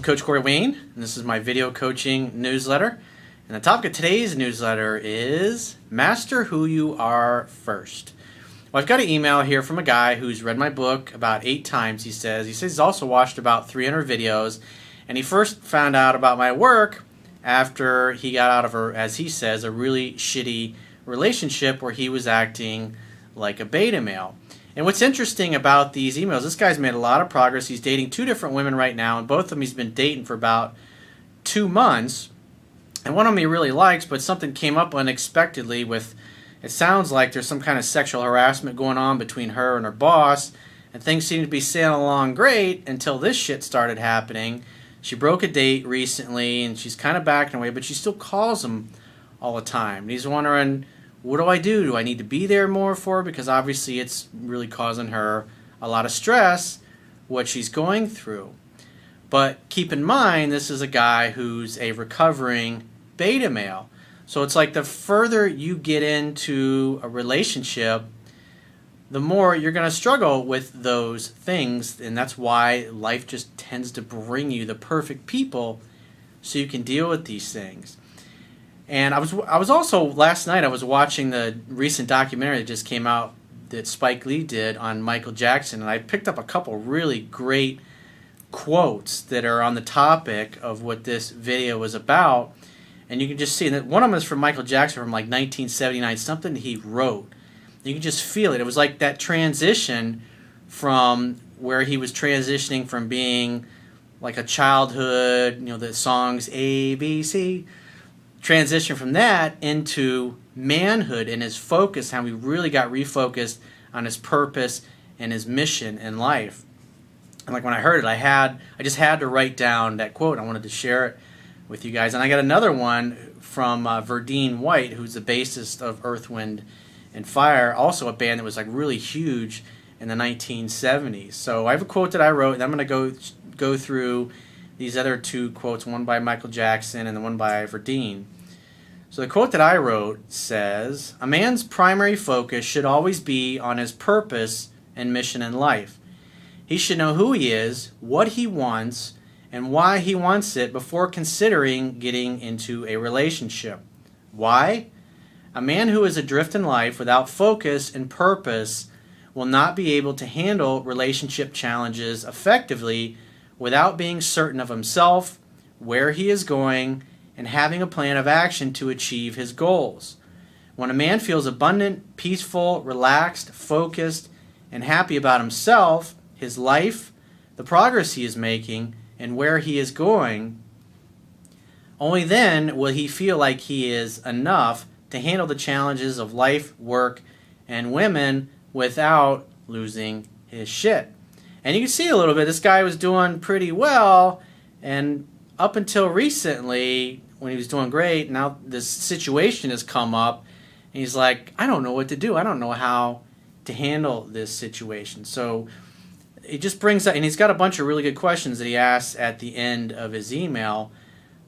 Coach Corey Wayne, and this is my video coaching newsletter. And the topic of today's newsletter is Master Who You Are First. Well, I've got an email here from a guy who's read my book about 8 times, he says. He says he's also watched about 300 videos, and he first found out about my work after he got out of, as he says, a really shitty relationship where he was acting like a beta male. And what's interesting about these emails, this guy's made a lot of progress. He's dating 2 different women right now, and both of them he's been dating for about 2 months. And one of them he really likes, but something came up unexpectedly with, it sounds like there's some kind of sexual harassment going on between her and her boss, and things seem to be sailing along great until this shit started happening. She broke a date recently, and she's kind of backing away, but she still calls him all the time. And he's wondering, what do I do? Do I need to be there more for her? Because obviously it's really causing her a lot of stress, what she's going through. But keep in mind, this is a guy who's a recovering beta male. So it's like the further you get into a relationship, the more you're going to struggle with those things. And that's why life just tends to bring you the perfect people so you can deal with these things. And I was also, last night I was watching the recent documentary that just came out that Spike Lee did on Michael Jackson, and I picked up a couple really great quotes that are on the topic of what this video was about. And you can just see that one of them is from Michael Jackson from like 1979, something he wrote. You can just feel it. It was like that transition from where he was transitioning from being like a childhood, the songs A, B, C, transition from that into manhood and his focus, how he really got refocused on his purpose and his mission in life. And like when I heard it, I just had to write down that quote. I wanted to share it with you guys. And I got another one from Verdine White, who's the bassist of Earth, Wind, and Fire, also a band that was like really huge in the 1970s. So I have a quote that I wrote, and I'm going to go through these other 2 quotes, one by Michael Jackson and the one by Verdine. So the quote that I wrote says, "A man's primary focus should always be on his purpose and mission in life. He should know who he is, what he wants, and why he wants it before considering getting into a relationship. Why? A man who is adrift in life without focus and purpose will not be able to handle relationship challenges effectively without being certain of himself, where he is going, and having a plan of action to achieve his goals. When a man feels abundant, peaceful, relaxed, focused, and happy about himself, his life, the progress he is making, and where he is going, only then will he feel like he is enough to handle the challenges of life, work, and women without losing his shit." And you can see a little bit, this guy was doing pretty well, and up until recently, when he was doing great, now this situation has come up, and he's like, I don't know what to do. I don't know how to handle this situation. So it just brings up, and he's got a bunch of really good questions that he asks at the end of his email.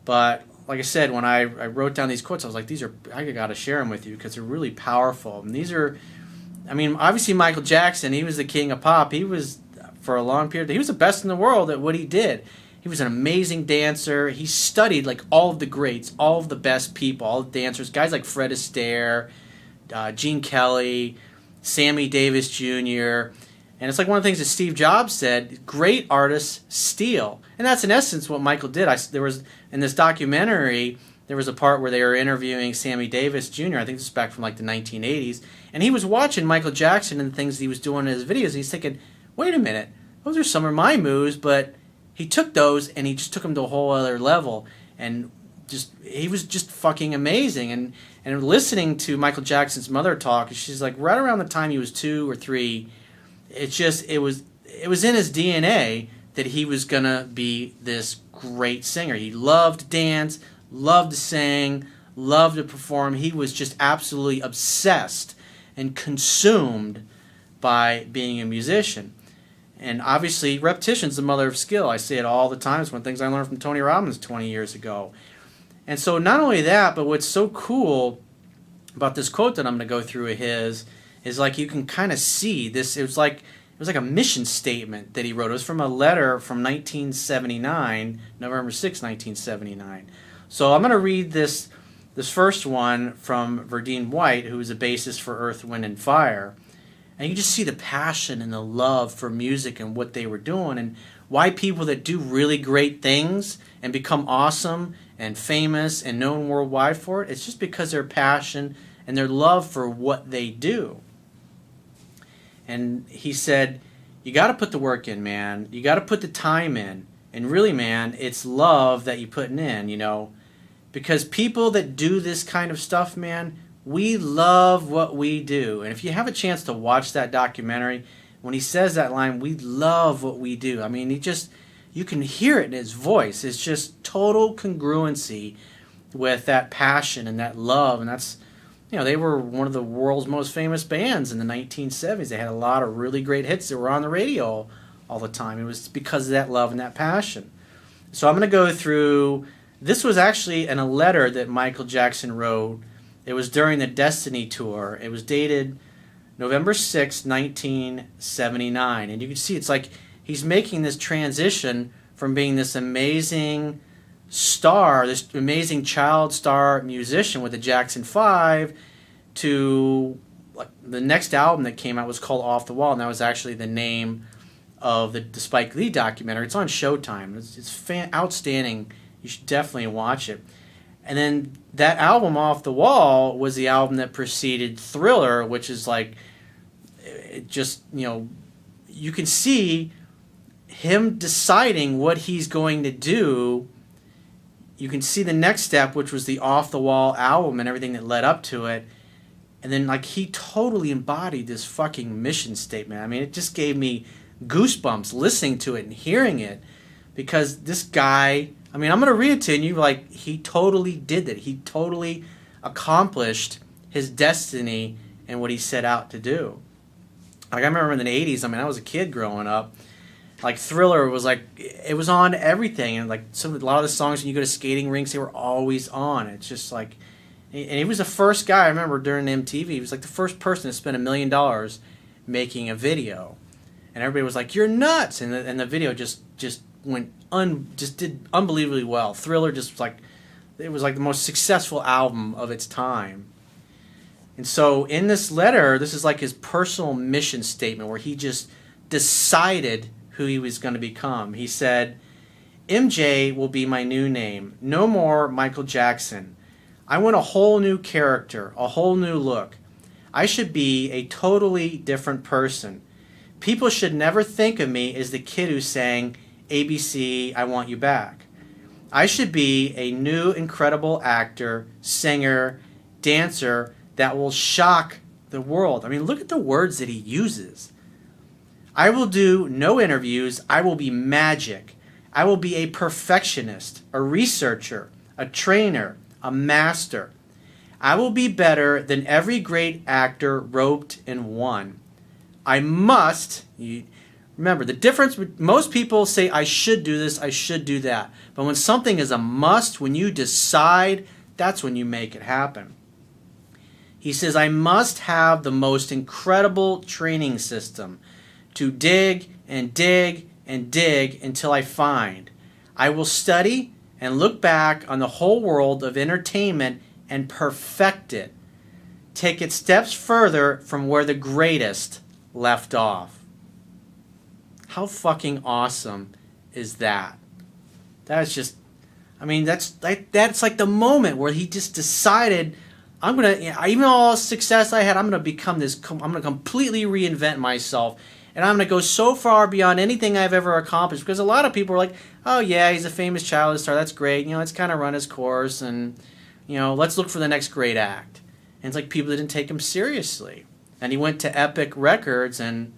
But like I said, when I wrote down these quotes, I was like, I got to share them with you because they're really powerful. And these are, obviously Michael Jackson, he was the king of pop. He was, for a long period, he was the best in the world at what he did. He was an amazing dancer. He studied like all of the greats, all of the best people, all the dancers, guys like Fred Astaire, Gene Kelly, Sammy Davis Jr., and it's like one of the things that Steve Jobs said, great artists steal. And that's in essence what Michael did. There was, in this documentary, there was a part where they were interviewing Sammy Davis Jr., I think this is back from like the 1980s, and he was watching Michael Jackson and the things that he was doing in his videos, and he's thinking, wait a minute, those are some of my moves, but he took those and he just took them to a whole other level, and he was just fucking amazing. And listening to Michael Jackson's mother talk, she's like, right around the time he was 2 or 3, it was in his DNA that he was gonna be this great singer. He loved to dance, loved to sing, loved to perform. He was just absolutely obsessed and consumed by being a musician. And obviously, repetition's the mother of skill. I say it all the time. It's one of the things I learned from Tony Robbins 20 years ago. And so not only that, but what's so cool about this quote that I'm going to go through of his is like you can kind of see this. It was like it was like a mission statement that he wrote. It was from a letter from 1979, November 6, 1979. So I'm going to read this first one from Verdine White, who is a bassist for Earth, Wind, and Fire. And you just see the passion and the love for music and what they were doing, and why people that do really great things and become awesome and famous and known worldwide for it, it's just because their passion and their love for what they do. And he said, you got to put the work in, man. You got to put the time in. And really, man, it's love that you're putting in, you know. Because people that do this kind of stuff, man, we love what we do. And if you have a chance to watch that documentary, when he says that line, we love what we do. I mean, you can hear it in his voice. It's just total congruency with that passion and that love. And that's, you know, they were one of the world's most famous bands in the 1970s. They had a lot of really great hits that were on the radio all the time. It was because of that love and that passion. So I'm going to go through, this was actually in a letter that Michael Jackson wrote. It was during the Destiny tour. It was dated November 6, 1979. And you can see it's like he's making this transition from being this amazing star, this amazing child star musician with the Jackson 5, to like the next album that came out was called Off the Wall, and that was actually the name of the Spike Lee documentary. It's on Showtime. It's outstanding. You should definitely watch it. And then that album, Off the Wall, was the album that preceded Thriller, which is like, it just, you know, you can see him deciding what he's going to do. You can see the next step, which was the Off the Wall album and everything that led up to it. And then, like, he totally embodied this fucking mission statement. I mean, it just gave me goosebumps listening to it and hearing it, because this guy, I mean, I'm going to read it to you, like, he totally did that. He totally accomplished his destiny and what he set out to do. Like, I remember in the 80s, I mean, I was a kid growing up, like, Thriller was like, it was on everything, and like a lot of the songs when you go to skating rinks, they were always on. It's just like, and he was the first guy, I remember during MTV, he was like the first person to spend $1 million making a video. And everybody was like, you're nuts, and the video just went just did unbelievably well. Thriller just was like, it was like the most successful album of its time. And so in this letter, this is like his personal mission statement where he just decided who he was going to become. He said, MJ will be my new name. No more Michael Jackson. I want a whole new character, a whole new look. I should be a totally different person. People should never think of me as the kid who sang ABC, I Want You Back. I should be a new incredible actor, singer, dancer that will shock the world. I mean, look at the words that he uses. I will do no interviews. I will be magic. I will be a perfectionist, a researcher, a trainer, a master. I will be better than every great actor roped and won. I must, remember the difference, most people say I should do this, I should do that. But when something is a must, when you decide, that's when you make it happen. He says, I must have the most incredible training system to dig and dig and dig until I find. I will study and look back on the whole world of entertainment and perfect it. Take it steps further from where the greatest left off. How fucking awesome is that? That's just, I mean, that's like the moment where he just decided, I'm gonna, even all the success I had, I'm gonna become this. I'm gonna completely reinvent myself, and I'm gonna go so far beyond anything I've ever accomplished. Because a lot of people are like, oh yeah, he's a famous child star, that's great. You know, let's kind of run his course, and you know, let's look for the next great act. And it's like people didn't take him seriously. And he went to Epic Records, and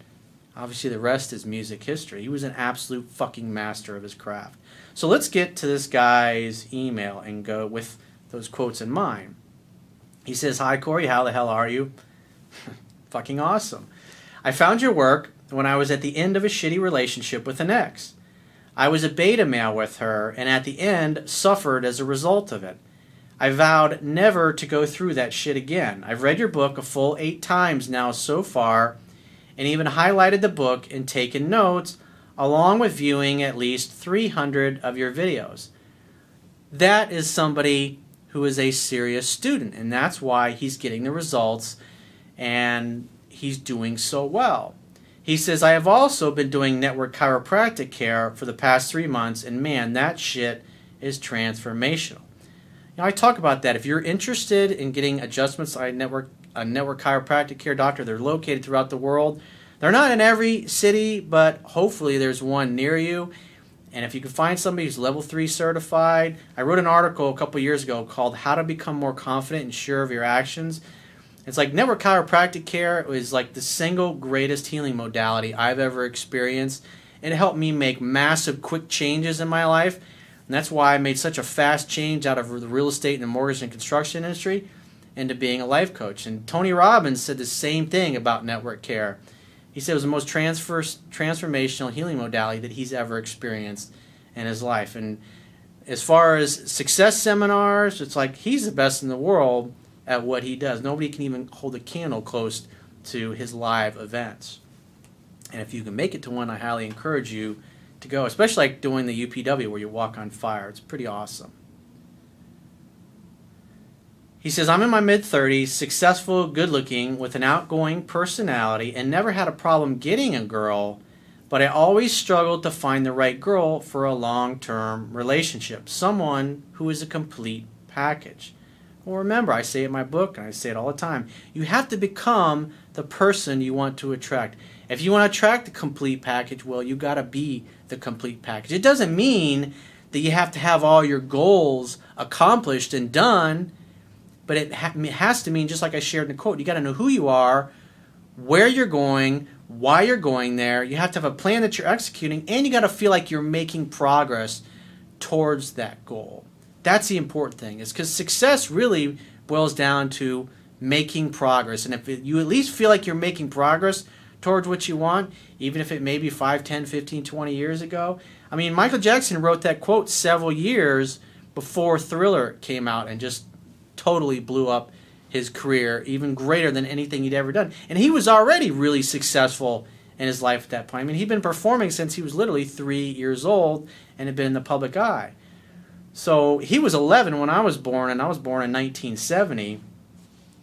obviously the rest is music history. He was an absolute fucking master of his craft. So let's get to this guy's email and go with those quotes in mind. He says, hi, Corey, how the hell are you? Fucking awesome. I found your work when I was at the end of a shitty relationship with an ex. I was a beta male with her, and at the end, suffered as a result of it. I vowed never to go through that shit again. I've read your book a full 8 times now so far, and even highlighted the book and taken notes, along with viewing at least 300 of your videos. That is somebody who is a serious student, and that's why he's getting the results and he's doing so well. He says, I have also been doing network chiropractic care for the past 3 months, and man, that shit is transformational. Now, I talk about that. If you're interested in getting adjustments by a network chiropractic care doctor, they're located throughout the world. They're not in every city, but hopefully there's one near you. And if you can find somebody who's level 3 certified, I wrote an article a couple years ago called How to Become More Confident and Sure of Your Actions. It's like network chiropractic care is like the single greatest healing modality I've ever experienced. It helped me make massive, quick changes in my life. And that's why I made such a fast change out of the real estate and the mortgage and construction industry into being a life coach. And Tony Robbins said the same thing about network care. He said it was the most transformational healing modality that he's ever experienced in his life. And as far as success seminars, it's like he's the best in the world at what he does. Nobody can even hold a candle close to his live events. And if you can make it to one, I highly encourage you to go, especially like doing the UPW where you walk on fire. It's pretty awesome. He says, I'm in my mid-30s, successful, good-looking, with an outgoing personality, and never had a problem getting a girl, but I always struggled to find the right girl for a long-term relationship, someone who is a complete package. Well, remember, I say it in my book, and I say it all the time, you have to become the person you want to attract. If you want to attract the complete package, well, you got to be the complete package. It doesn't mean that you have to have all your goals accomplished and done, but it has to mean, just like I shared in the quote, you got to know who you are, where you're going, why you're going there. You have to have a plan that you're executing, and you got to feel like you're making progress towards that goal. That's the important thing, is because success really boils down to making progress. And if you at least feel like you're making progress towards what you want, even if it may be 5, 10, 15, 20 years ago. I mean, Michael Jackson wrote that quote several years before Thriller came out and just totally blew up his career, even greater than anything he'd ever done. And he was already really successful in his life at that point. I mean, he'd been performing since he was literally 3 years old and had been in the public eye. So he was 11 when I was born, and I was born in 1970.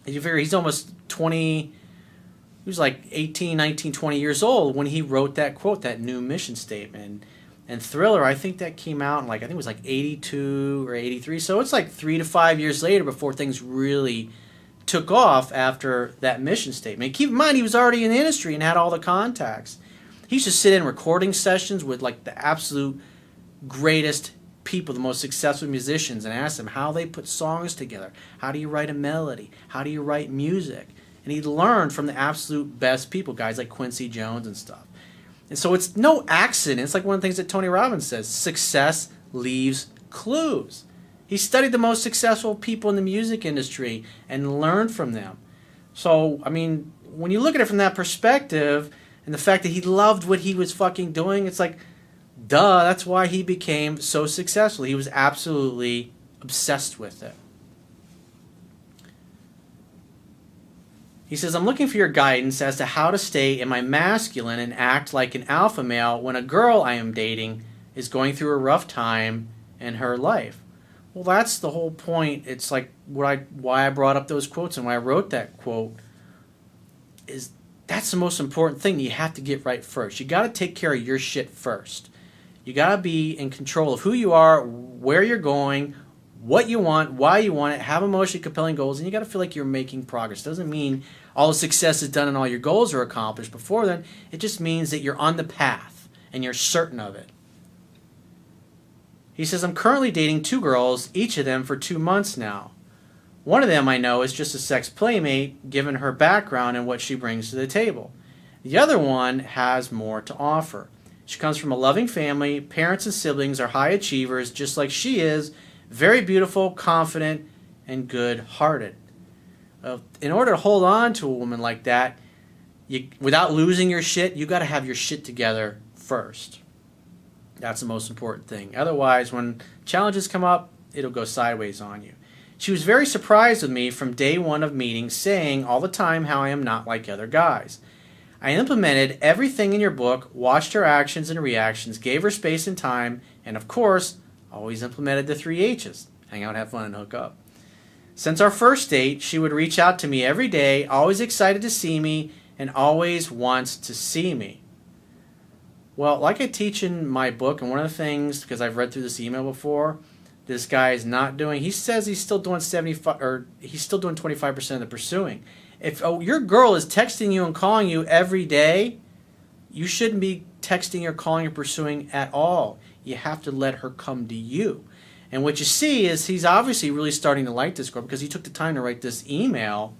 And you figure he's almost 20, he was like 18, 19, 20 years old when he wrote that quote, that new mission statement. And Thriller, I think that came out in I think it was like 82 or 83. So it's like 3 to 5 years later before things really took off after that mission statement. Keep in mind, he was already in the industry and had all the contacts. He used to sit in recording sessions with like the absolute greatest people, the most successful musicians, and ask them how they put songs together. How do you write a melody? How do you write music? And he learned from the absolute best people, guys like Quincy Jones and stuff. And so it's no accident. It's like one of the things that Tony Robbins says, success leaves clues. He studied the most successful people in the music industry and learned from them. So, I mean, when you look at it from that perspective and the fact that he loved what he was fucking doing, it's like, duh, that's why he became so successful. He was absolutely obsessed with it. He says, I'm looking for your guidance as to how to stay in my masculine and act like an alpha male when a girl I am dating is going through a rough time in her life. Well, that's the whole point. It's like why I brought up those quotes and why I wrote that quote is that's the most important thing you have to get right first. You got to take care of your shit first. You got to be in control of who you are, where you're going, what you want, why you want it, have emotionally compelling goals, and you got to feel like you're making progress. Doesn't mean all the success is done and all your goals are accomplished before then. It just means that you're on the path and you're certain of it. He says, I'm currently dating 2 girls, each of them for 2 months now. One of them I know is just a sex playmate, given her background and what she brings to the table. The other one has more to offer. She comes from a loving family. Parents and siblings are high achievers, just like she is, very beautiful, confident, and good-hearted. In order to hold on to a woman like that, without losing your shit, you got to have your shit together first. That's the most important thing. Otherwise, when challenges come up, it'll go sideways on you. She was very surprised with me from day one of meeting, saying all the time how I am not like other guys. I implemented everything in your book, watched her actions and reactions, gave her space and time, and of course, always implemented the 3 H's. Hang out, have fun, and hook up. Since our first date, she would reach out to me every day, always excited to see me, and always wants to see me. Well, like I teach in my book, and one of the things, because I've read through this email before, this guy is not doing, he says he's still doing 75, or he's still doing 25% of the pursuing. If your girl is texting you and calling you every day, you shouldn't be texting or calling or pursuing at all. You have to let her come to you. And what you see is he's obviously really starting to like this girl because he took the time to write this email.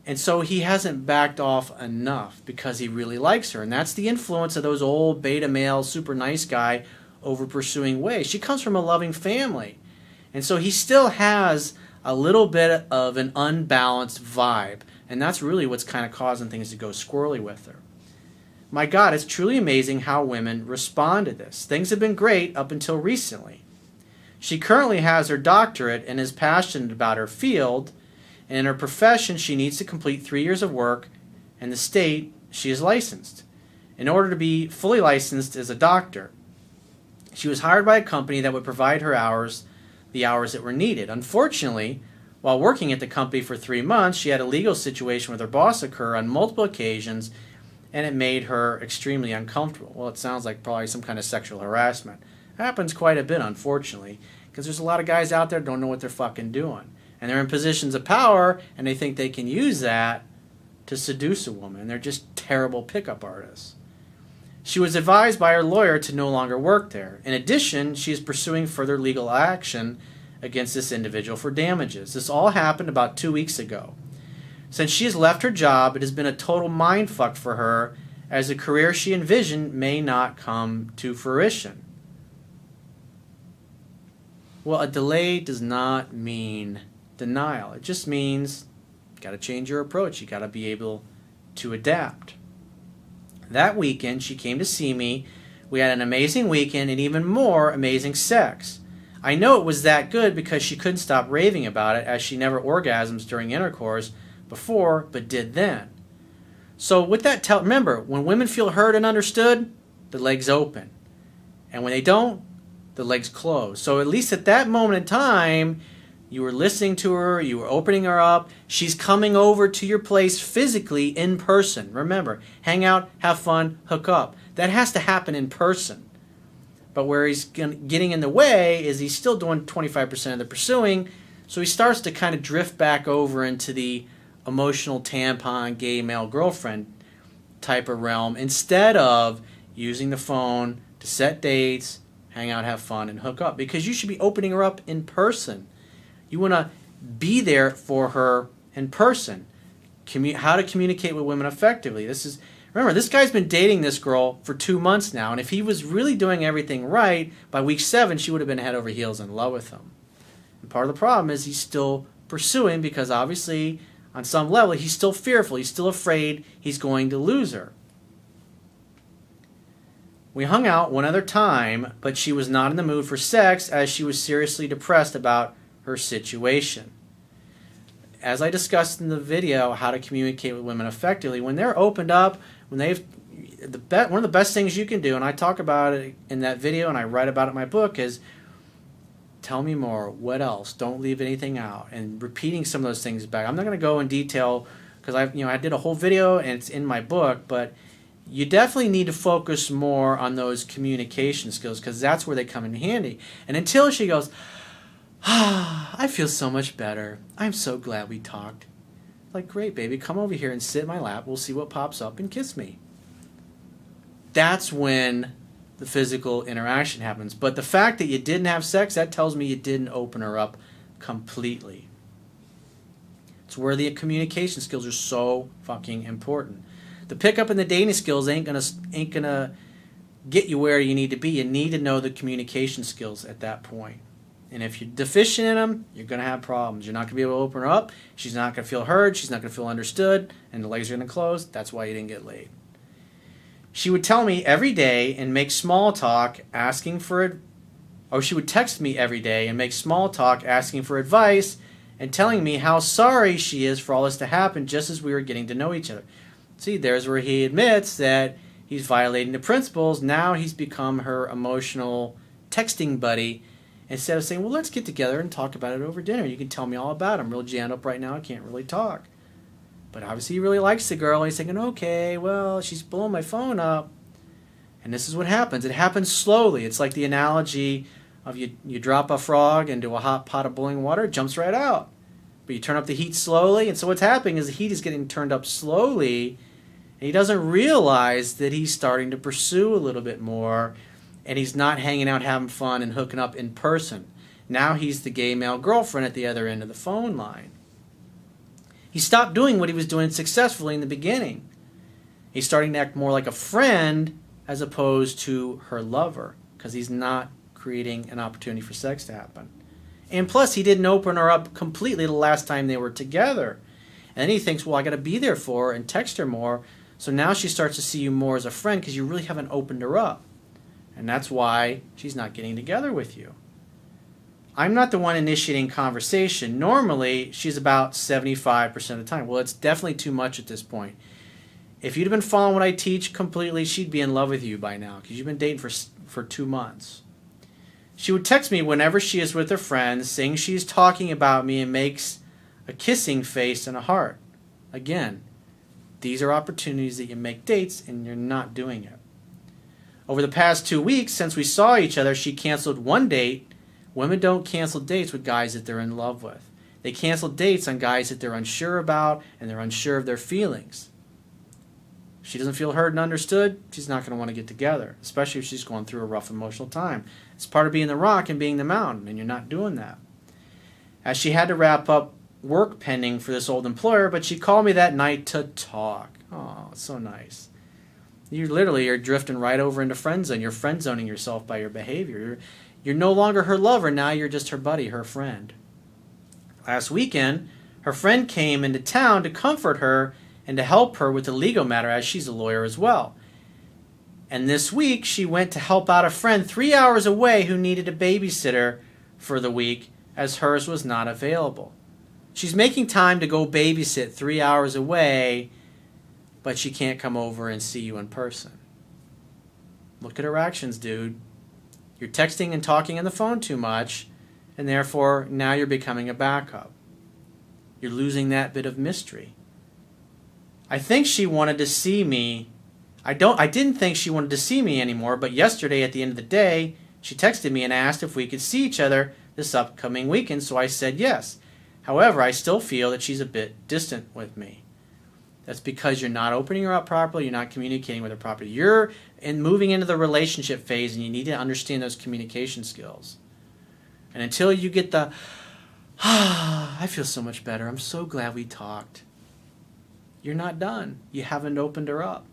And so he hasn't backed off enough because he really likes her. And that's the influence of those old beta male, super nice guy over pursuing ways. She comes from a loving family. And so he still has a little bit of an unbalanced vibe. And that's really what's kind of causing things to go squirrely with her. My God, it's truly amazing how women respond to this. Things have been great up until recently. She currently has her doctorate and is passionate about her field. And in her profession, she needs to complete 3 years of work in the state she is licensed in order to be fully licensed as a doctor. She was hired by a company that would provide her the hours that were needed. Unfortunately, while working at the company for 3 months, she had a legal situation with her boss occur on multiple occasions, and it made her extremely uncomfortable. Well, it sounds like probably some kind of sexual harassment. It happens quite a bit, unfortunately, because there's a lot of guys out there who don't know what they're fucking doing. And they're in positions of power, and they think they can use that to seduce a woman. And they're just terrible pickup artists. She was advised by her lawyer to no longer work there. In addition, she is pursuing further legal action against this individual for damages. This all happened about 2 weeks ago. Since she has left her job, it has been a total mindfuck for her, as the career she envisioned may not come to fruition. Well, a delay does not mean denial. It just means you got to change your approach. You got to be able to adapt. That weekend, she came to see me. We had an amazing weekend and even more amazing sex. I know it was that good because she couldn't stop raving about it, as she never orgasms during intercourse before, but did then. So with that, remember, when women feel heard and understood, the legs open. And when they don't, the legs close. So at least at that moment in time, you were listening to her, you were opening her up. She's coming over to your place physically in person. Remember, hang out, have fun, hook up. That has to happen in person. But where he's getting in the way is he's still doing 25% of the pursuing, so he starts to kind of drift back over into the emotional tampon, gay male girlfriend type of realm instead of using the phone to set dates, hang out, have fun, and hook up. Because you should be opening her up in person. You want to be there for her in person. How to communicate with women effectively. Remember, this guy's been dating this girl for 2 months now, and if he was really doing everything right, by week 7, she would have been head over heels in love with him. And part of the problem is he's still pursuing because obviously, on some level, he's still fearful. He's still afraid he's going to lose her. We hung out one other time, but she was not in the mood for sex as she was seriously depressed about her situation. As I discussed in the video, how to communicate with women effectively, when they're opened up, when one of the best things you can do, and I talk about it in that video and I write about it in my book, is tell me more. What else? Don't leave anything out. And repeating some of those things back. I'm not going to go in detail because I did a whole video and it's in my book, but you definitely need to focus more on those communication skills because that's where they come in handy. And until she goes, I feel so much better. I'm so glad we talked. Like, great, baby. Come over here and sit in my lap. We'll see what pops up and kiss me. That's when the physical interaction happens. But the fact that you didn't have sex, that tells me you didn't open her up completely. It's where the communication skills are so fucking important. The pickup and the dating skills ain't gonna get you where you need to be. You need to know the communication skills at that point. And if you're deficient in them, you're going to have problems. You're not going to be able to open her up. She's not going to feel heard. She's not going to feel understood. And the legs are going to close. That's why you didn't get laid. She would tell me every day and make small talk asking for she would text me every day and make small talk asking for advice and telling me how sorry she is for all this to happen just as we were getting to know each other. See, there's where he admits that he's violating the principles. Now he's become her emotional texting buddy instead of saying, well, let's get together and talk about it over dinner. You can tell me all about it. I'm real jammed up right now. I can't really talk. But obviously he really likes the girl. And he's thinking, okay, well, she's blowing my phone up. And this is what happens. It happens slowly. It's like the analogy of you drop a frog into a hot pot of boiling water, it jumps right out. But you turn up the heat slowly. And so what's happening is the heat is getting turned up slowly. And he doesn't realize that he's starting to pursue a little bit more. And he's not hanging out, having fun, and hooking up in person. Now he's the gay male girlfriend at the other end of the phone line. He stopped doing what he was doing successfully in the beginning. He's starting to act more like a friend as opposed to her lover, because he's not creating an opportunity for sex to happen. And plus, he didn't open her up completely the last time they were together. And then he thinks, well, I got to be there for her and text her more. So now she starts to see you more as a friend because you really haven't opened her up. And that's why she's not getting together with you. I'm not the one initiating conversation. Normally, she's about 75% of the time. Well, it's definitely too much at this point. If you'd have been following what I teach completely, she'd be in love with you by now because you've been dating for 2 months. She would text me whenever she is with her friends, saying she's talking about me and makes a kissing face and a heart. Again, these are opportunities that you make dates and you're not doing it. Over the past 2 weeks, since we saw each other, she canceled one date. Women don't cancel dates with guys that they're in love with. They cancel dates on guys that they're unsure about and they're unsure of their feelings. If she doesn't feel heard and understood, she's not going to want to get together, especially if she's going through a rough emotional time. It's part of being the rock and being the mountain, and you're not doing that. As she had to wrap up work pending for this old employer, but she called me that night to talk. Oh, it's so nice. You're drifting right over into friend zone. You're friend zoning yourself by your behavior. You're no longer her lover. Now you're just her buddy, her friend. Last weekend, her friend came into town to comfort her and to help her with the legal matter, as she's a lawyer as well. And this week, she went to help out a friend 3 hours away who needed a babysitter for the week, as hers was not available. She's making time to go babysit 3 hours away, but she can't come over and see you in person. Look at her actions, dude. You're texting and talking on the phone too much, and therefore now you're becoming a backup. You're losing that bit of mystery. I think she wanted to see me. I didn't think she wanted to see me anymore, but yesterday at the end of the day, she texted me and asked if we could see each other this upcoming weekend, so I said yes. However, I still feel that she's a bit distant with me. That's because you're not opening her up properly, you're not communicating with her properly. You're moving into the relationship phase, and you need to understand those communication skills. And until you get the, I feel so much better, I'm so glad we talked, you're not done. You haven't opened her up.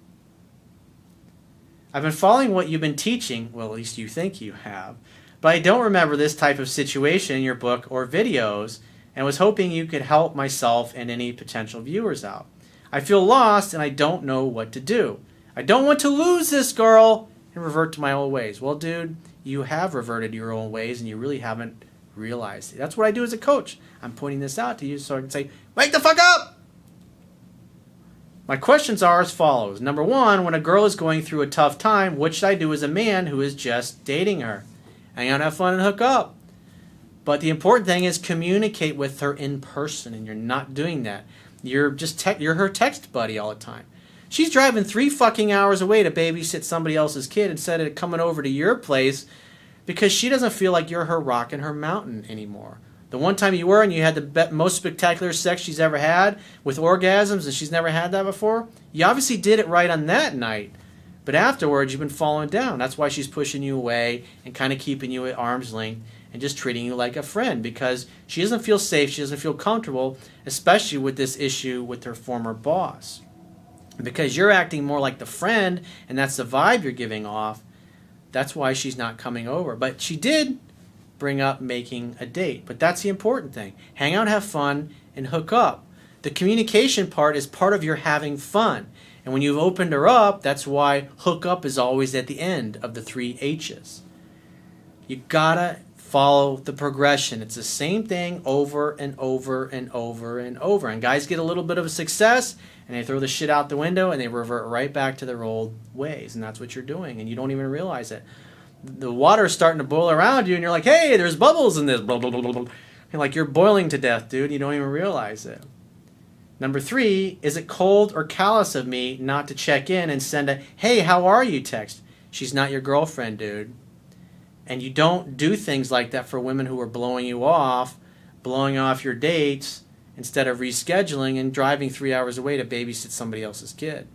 I've been following what you've been teaching, well, at least you think you have, but I don't remember this type of situation in your book or videos, and was hoping you could help myself and any potential viewers out. I feel lost, and I don't know what to do. I don't want to lose this girl and revert to my old ways. Well, dude, you have reverted to your old ways, and you really haven't realized it. That's what I do as a coach. I'm pointing this out to you so I can say, wake the fuck up! My questions are as follows. Number one, when a girl is going through a tough time, what should I do as a man who is just dating her? Hang out, have fun, and hook up. But the important thing is communicate with her in person, and you're not doing that. You're her text buddy all the time. She's driving 3 fucking hours away to babysit somebody else's kid instead of coming over to your place because she doesn't feel like you're her rock and her mountain anymore. The one time you were and you had the most spectacular sex she's ever had with orgasms and she's never had that before, you obviously did it right on that night. But afterwards, you've been falling down. That's why she's pushing you away and kind of keeping you at arm's length and just treating you like a friend because she doesn't feel safe, she doesn't feel comfortable, especially with this issue with her former boss. Because you're acting more like the friend and that's the vibe you're giving off, that's why she's not coming over. But she did bring up making a date. But that's the important thing. Hang out, have fun, and hook up. The communication part is part of your having fun. And when you've opened her up, that's why hook up is always at the end of the 3 H's. You gotta Follow the progression. It's the same thing over and over and over and over. And guys get a little bit of a success and they throw the shit out the window and they revert right back to their old ways. And that's what you're doing. And you don't even realize it. The water is starting to boil around you and you're like, hey, there's bubbles in this. Blah, blah, blah, blah. And like you're boiling to death, dude. You don't even realize it. Number 3, is it cold or callous of me not to check in and send a, hey, how are you text? She's not your girlfriend, dude. And you don't do things like that for women who are blowing you off, blowing off your dates, instead of rescheduling and driving 3 hours away to babysit somebody else's kid.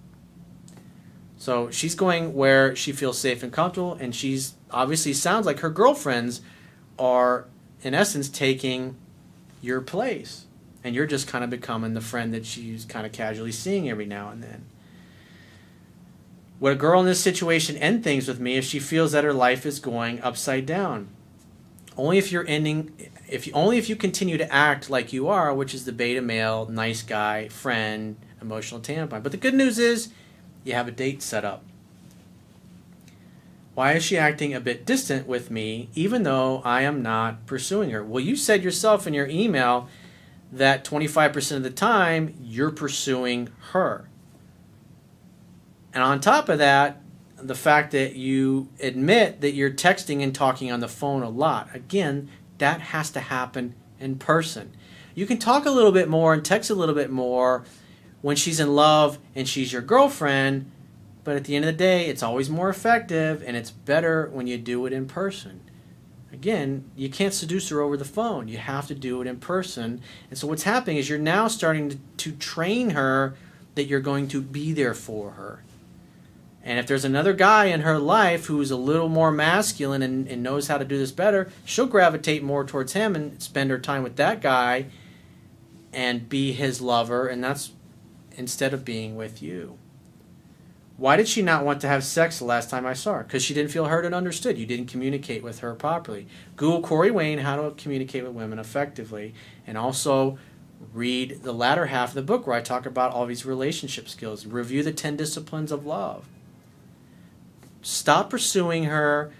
So she's going where she feels safe and comfortable, and she's obviously sounds like her girlfriends are, in essence, taking your place. And you're just kind of becoming the friend that she's kind of casually seeing every now and then. Would a girl in this situation end things with me if she feels that her life is going upside down? Only if you continue to act like you are, which is the beta male, nice guy, friend, emotional tampon. But the good news is you have a date set up. Why is she acting a bit distant with me even though I am not pursuing her? Well, you said yourself in your email that 25% of the time you're pursuing her. And on top of that, the fact that you admit that you're texting and talking on the phone a lot. Again, that has to happen in person. You can talk a little bit more and text a little bit more when she's in love and she's your girlfriend, but at the end of the day, it's always more effective and it's better when you do it in person. Again, you can't seduce her over the phone. You have to do it in person. And so what's happening is you're now starting to train her that you're going to be there for her. And if there's another guy in her life who's a little more masculine and knows how to do this better, she'll gravitate more towards him and spend her time with that guy and be his lover, and that's instead of being with you. Why did she not want to have sex the last time I saw her? Because she didn't feel heard and understood. You didn't communicate with her properly. Google Corey Wayne, how to communicate with women effectively, and also read the latter half of the book where I talk about all these relationship skills. Review the 10 disciplines of love. Stop pursuing her.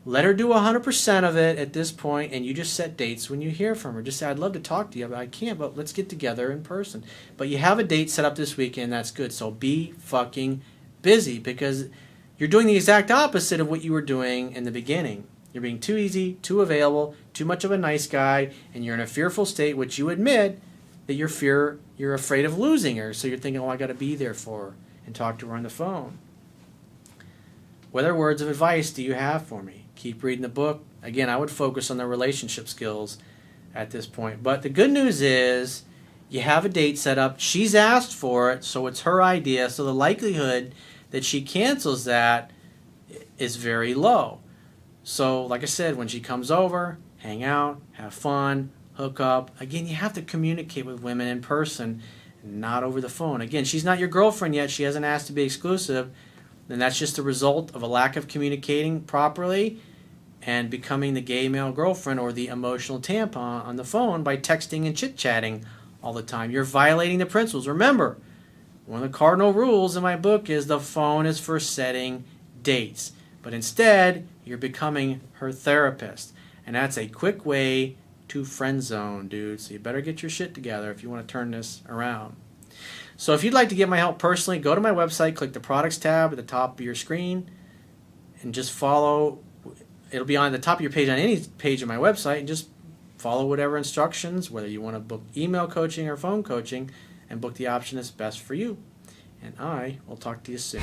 Let her do 100% of it at this point, and you just set dates when you hear from her. Just say, I'd love to talk to you, but I can't, but let's get together in person. But you have a date set up this weekend, that's good. So be fucking busy, because you're doing the exact opposite of what you were doing in the beginning. You're being too easy, too available, too much of a nice guy, and you're in a fearful state, which you admit that you're afraid of losing her. So you're thinking, oh, I got to be there for her and talk to her on the phone. What other words of advice do you have for me? Keep reading the book. Again, I would focus on the relationship skills at this point. But the good news is you have a date set up. She's asked for it, so it's her idea. So the likelihood that she cancels that is very low. So like I said, when she comes over, hang out, have fun, hook up. Again, you have to communicate with women in person, not over the phone. Again, she's not your girlfriend yet. She hasn't asked to be exclusive. Then that's just a result of a lack of communicating properly and becoming the gay male girlfriend or the emotional tampon on the phone by texting and chit-chatting all the time. You're violating the principles. Remember, one of the cardinal rules in my book is the phone is for setting dates. But instead, you're becoming her therapist. And that's a quick way to friend zone, dude. So you better get your shit together if you want to turn this around. So if you'd like to get my help personally, go to my website, click the products tab at the top of your screen, and just follow. It'll be on the top of your page on any page of my website, and just follow whatever instructions, whether you want to book email coaching or phone coaching, and book the option that's best for you. And I will talk to you soon.